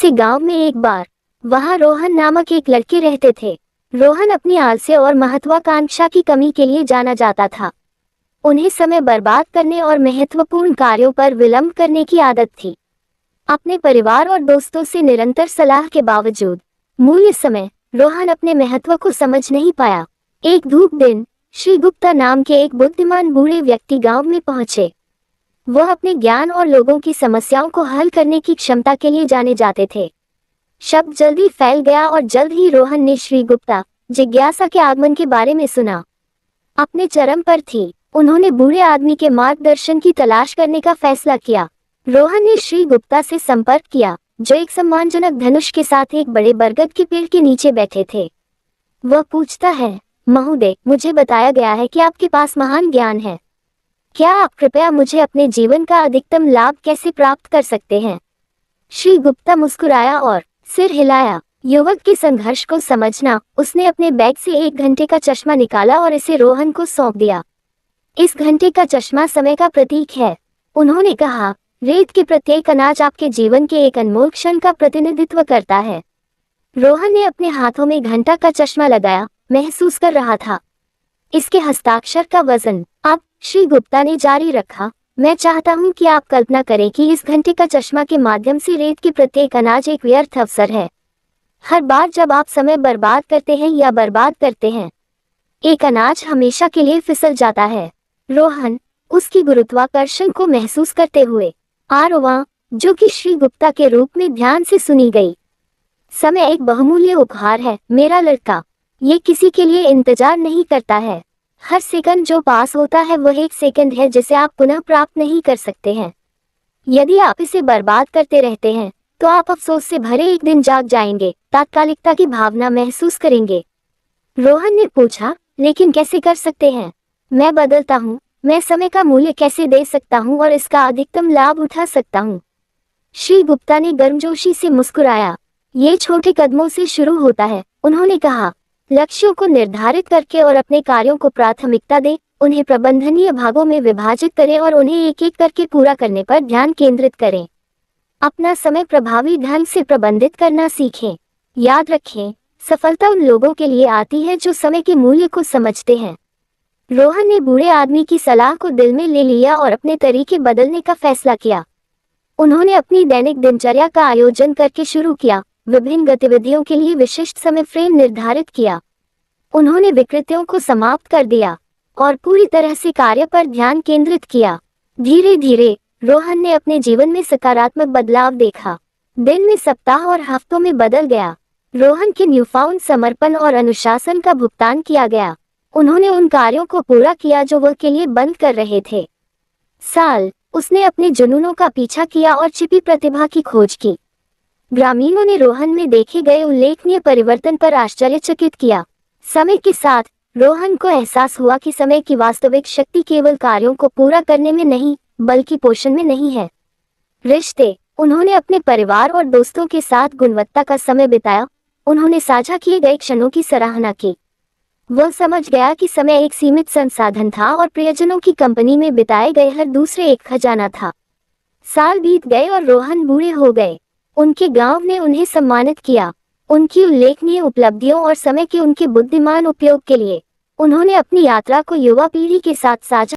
से गांव में एक बार वहां रोहन नामक एक लड़के रहते थे। रोहन अपनी आलस्य और महत्वाकांक्षा की कमी के लिए जाना जाता था। उन्हें समय बर्बाद करने और महत्वपूर्ण कार्यों पर विलंब करने की आदत थी। अपने परिवार और दोस्तों से निरंतर सलाह के बावजूद मूल्य समय रोहन अपने महत्व को समझ नहीं पाया। एक धूप दिन श्री गुप्ता नाम के एक बुद्धिमान बूढ़े व्यक्ति गांव में पहुंचे। वह अपने ज्ञान और लोगों की समस्याओं को हल करने की क्षमता के लिए जाने जाते थे। शब्द जल्दी फैल गया और जल्द ही रोहन ने श्री गुप्ता जिज्ञासा के आगमन के बारे में सुना। अपने चरम पर थी, उन्होंने बूढ़े आदमी के मार्गदर्शन की तलाश करने का फैसला किया। रोहन ने श्री गुप्ता से संपर्क किया, जो एक सम्मानजनक धनुष के साथ एक बड़े बरगद के पेड़ के नीचे बैठे थे। वह पूछता है, महोदय, मुझे बताया गया है कि आपके पास महान ज्ञान है। क्या आप कृपया मुझे अपने जीवन का अधिकतम लाभ कैसे प्राप्त कर सकते हैं? श्री गुप्ता मुस्कुराया और सिर हिलाया। युवक के संघर्ष को समझना, उसने अपने बैग से 1 घंटे का चश्मा निकाला और इसे रोहन को सौंप दिया। इस घंटे का चश्मा समय का प्रतीक है। उन्होंने कहा, रेत के प्रत्येक अनाज आपके जीवन के एक अनमोल क्षण का प्रतिनिधित्व करता है। रोहन ने अपने हाथों में घंटा का चश्मा लगाया, महसूस कर रहा था इसके हस्ताक्षर का वजन। अब श्री गुप्ता ने जारी रखा, मैं चाहता हूं कि आप कल्पना करें कि इस घंटे का चश्मा के माध्यम से रेत के प्रत्येक अनाज एक व्यर्थ अवसर है। हर बार जब आप समय बर्बाद करते हैं, एक अनाज हमेशा के लिए फिसल जाता है। रोहन उसकी गुरुत्वाकर्षण को महसूस करते हुए आरोवां, जो कि श्री गुप्ता के रूप में ध्यान से सुनी गई। समय एक बहुमूल्य उपहार है मेरा लड़का, ये किसी के लिए इंतजार नहीं करता है। हर सेकंड जो पास होता है वह एक सेकंड है जिसे आप पुनः प्राप्त नहीं कर सकते हैं। यदि आप इसे बर्बाद करते रहते हैं तो आप अफसोस से भरे एक दिन जाग जाएंगे, तात्कालिकता की भावना महसूस करेंगे। रोहन ने पूछा, लेकिन कैसे कर सकते हैं? मैं बदलता हूँ, मैं समय का मूल्य कैसे दे सकता हूँ और इसका अधिकतम लाभ उठा सकता हूँ? श्री गुप्ता ने गर्मजोशी से मुस्कुराया, ये छोटे कदमों से शुरू होता है। उन्होंने कहा, लक्ष्यों को निर्धारित करके और अपने कार्यों को प्राथमिकता दें, उन्हें प्रबंधनीय भागों में विभाजित करें और उन्हें एक एक करके पूरा करने पर ध्यान केंद्रित करें। अपना समय प्रभावी ढंग से प्रबंधित करना सीखें। याद रखें, सफलता उन लोगों के लिए आती है जो समय के मूल्य को समझते हैं। रोहन ने बूढ़े आदमी की सलाह को दिल में ले लिया और अपने तरीके बदलने का फैसला किया। उन्होंने अपनी दैनिक दिनचर्या का आयोजन करके शुरू किया, विभिन्न गतिविधियों के लिए विशिष्ट समय फ्रेम निर्धारित किया। उन्होंने विकृतियों को समाप्त कर दिया और पूरी तरह से कार्य पर ध्यान केंद्रित किया। धीरे धीरे रोहन ने अपने जीवन में सकारात्मक बदलाव देखा। दिन में, सप्ताह और हफ्तों में बदल गया। रोहन के न्यूफाउंड समर्पण और अनुशासन का भुगतान किया गया। उन्होंने उन कार्यों को पूरा किया जो वह के लिए बंद कर रहे थे। साल उसने अपने जुनूनों का पीछा किया और छिपी प्रतिभा की खोज की। ग्रामीणों ने रोहन में देखे गए उल्लेखनीय परिवर्तन पर आश्चर्यचकित किया। समय के साथ रोहन को एहसास हुआ कि समय की वास्तविक शक्ति केवल कार्यों को पूरा करने में नहीं, बल्कि पोषण में नहीं है। रिश्ते, उन्होंने अपने परिवार और दोस्तों के साथ गुणवत्ता का समय बिताया। उन्होंने साझा किए गए क्षणों की सराहना की। वह समझ गया कि समय एक सीमित संसाधन था और प्रियजनों की कंपनी में बिताए गए हर दूसरे एक खजाना था। साल बीत गए और रोहन बूढ़े हो गए। उनके गांव ने उन्हें सम्मानित किया, उनकी उल्लेखनीय उपलब्धियों और समय के उनके बुद्धिमान उपयोग के लिए। उन्होंने अपनी यात्रा को युवा पीढ़ी के साथ साझा